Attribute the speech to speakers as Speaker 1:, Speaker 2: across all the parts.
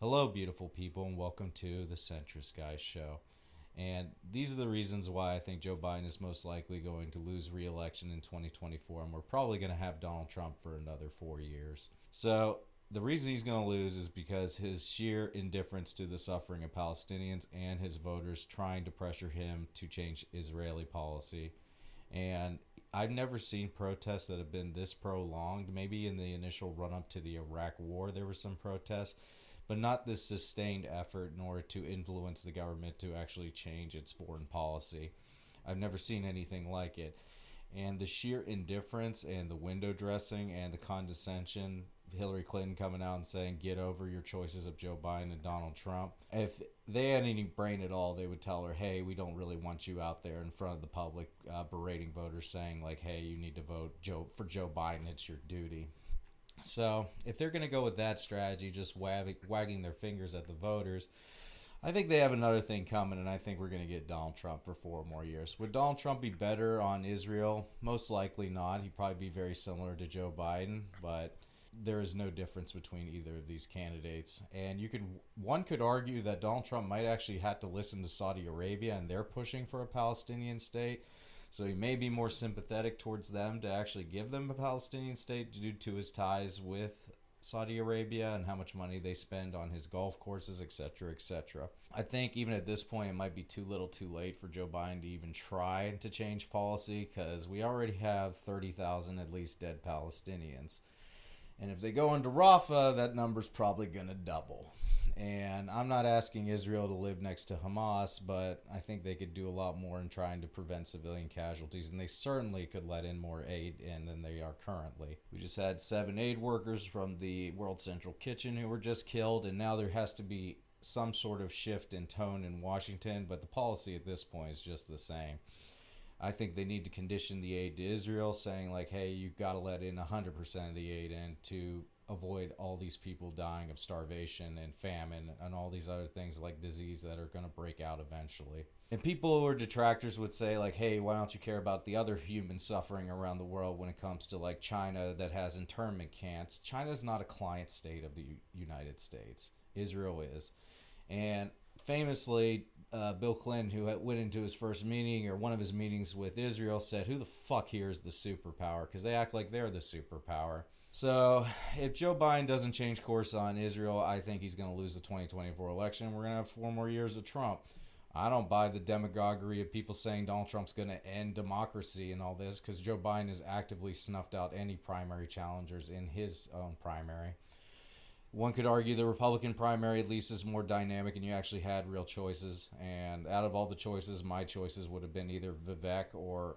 Speaker 1: Hello, beautiful people, and welcome to the Centrist Guys Show. And these are the reasons why I think Joe Biden is most likely going to lose re-election in 2024, and we're probably going to have Donald Trump for another 4 years. So the reason he's going to lose is because his sheer indifference to the suffering of Palestinians and his voters trying to pressure him to change Israeli policy. And I've never seen protests that have been this prolonged. Maybe in the initial run up to the Iraq War, there were some protests, but not this sustained effort in order to influence the government to actually change its foreign policy. I've never seen anything like it. And the sheer indifference and the window dressing and the condescension, Hillary Clinton coming out and saying, get over your choices of Joe Biden and Donald Trump. If they had any brain at all, they would tell her, hey, we don't really want you out there in front of the public berating voters, saying, like, hey, you need to vote for Joe Biden. It's your duty. So if they're going to go with that strategy, just wagging their fingers at the voters, I think they have another thing coming, and I think we're going to get Donald Trump for 4 more years. Would Donald Trump be better on Israel? Most likely not. He'd probably be very similar to Joe Biden, but there is no difference between either of these candidates. And one could argue that Donald Trump might actually have to listen to Saudi Arabia, and they're pushing for a Palestinian state. So he may be more sympathetic towards them to actually give them a Palestinian state due to his ties with Saudi Arabia and how much money they spend on his golf courses, etc., etc. I think even at this point, it might be too little too late for Joe Biden to even try to change policy because we already have 30,000 at least dead Palestinians. And if they go into Rafah, that number's probably going to double. And I'm not asking Israel to live next to Hamas, but I think they could do a lot more in trying to prevent civilian casualties. And they certainly could let in more aid in than they are currently. We just had 7 aid workers from the World Central Kitchen who were just killed, and now there has to be some sort of shift in tone in Washington, but the policy at this point is just the same. I think they need to condition the aid to Israel, saying like, hey, you've got to let in 100% of the aid in to avoid all these people dying of starvation and famine and all these other things like disease that are going to break out eventually. And people who are detractors would say like, hey, why don't you care about the other human suffering around the world when it comes to like China that has internment camps? China is not a client state of the United States. Israel is. And famously, Bill Clinton, who went into his first meeting or one of his meetings with Israel, said, who the fuck here is the superpower? Because they act like they're the superpower. So if Joe Biden doesn't change course on Israel, I think he's going to lose the 2024 election. We're going to have 4 more years of Trump. I don't buy the demagoguery of people saying Donald Trump's going to end democracy and all this because Joe Biden has actively snuffed out any primary challengers in his own primary. One could argue the Republican primary at least is more dynamic and you actually had real choices. And out of all the choices, my choices would have been either Vivek or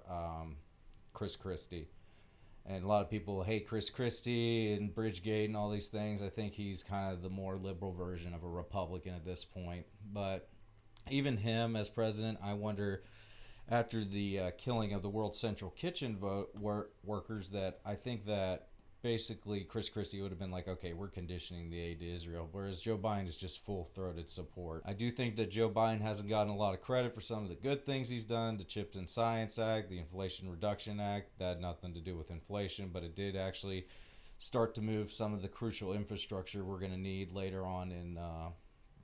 Speaker 1: Chris Christie. And a lot of people hate Chris Christie and Bridgegate and all these things. I think he's kind of the more liberal version of a Republican at this point. But even him as president, I wonder, after the killing of the World Central Kitchen workers, that I think that basically Chris Christie would have been like, okay, we're conditioning the aid to Israel, whereas Joe Biden is just full-throated support. I do think that Joe Biden hasn't gotten a lot of credit for some of the good things he's done. The Chips and Science Act, the Inflation Reduction Act, that had nothing to do with inflation, but it did actually start to move some of the crucial infrastructure we're going to need later on in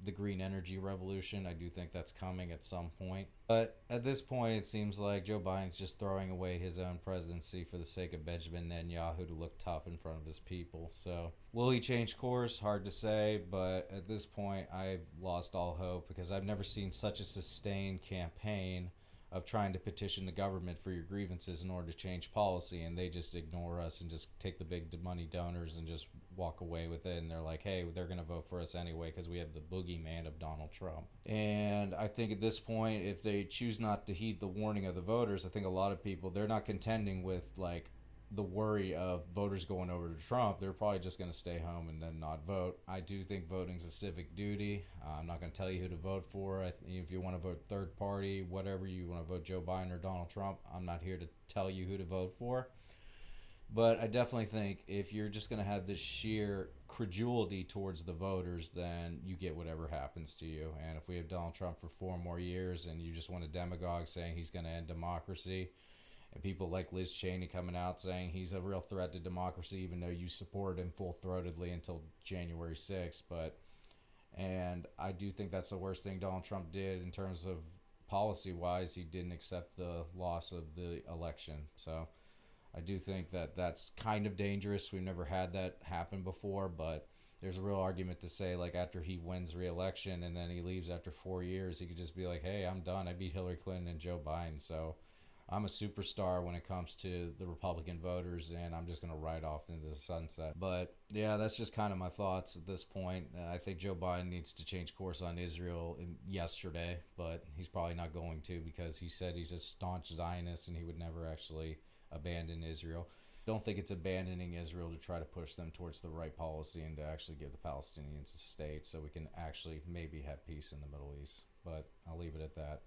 Speaker 1: the green energy revolution. I do think that's coming at some point. But at this point, it seems like Joe Biden's just throwing away his own presidency for the sake of Benjamin Netanyahu to look tough in front of his people. So will he change course? Hard to say. But at this point, I've lost all hope because I've never seen such a sustained campaign of trying to petition the government for your grievances in order to change policy, and they just ignore us and just take the big money donors and just walk away with it. And they're like, hey, they're going to vote for us anyway because we have the boogeyman of Donald Trump. And I think at this point, if they choose not to heed the warning of the voters, I think a lot of people, they're not contending with like the worry of voters going over to Trump. They're probably just going to stay home and then not vote. I do think voting's a civic duty. I'm not going to tell you who to vote for. If you want to vote third party, whatever, you want to vote Joe Biden or Donald Trump, I'm not here to tell you who to vote for. But I definitely think if you're just going to have this sheer credulity towards the voters, then you get whatever happens to you. And if we have Donald Trump for 4 more years and you just want a demagogue saying he's going to end democracy, and people like Liz Cheney coming out saying he's a real threat to democracy, even though you supported him full-throatedly until January 6th. And I do think that's the worst thing Donald Trump did in terms of policy wise. He didn't accept the loss of the election. So I do think that that's kind of dangerous. We've never had that happen before, but there's a real argument to say, like, after he wins re-election and then he leaves after 4 years, he could just be like, hey, I'm done. I beat Hillary Clinton and Joe Biden. So I'm a superstar when it comes to the Republican voters, and I'm just going to ride off into the sunset. But yeah, that's just kind of my thoughts at this point. I think Joe Biden needs to change course on Israel yesterday, but he's probably not going to, because he said he's a staunch Zionist and he would never actually abandon Israel. Don't think it's abandoning Israel to try to push them towards the right policy and to actually give the Palestinians a state so we can actually maybe have peace in the Middle East. But I'll leave it at that.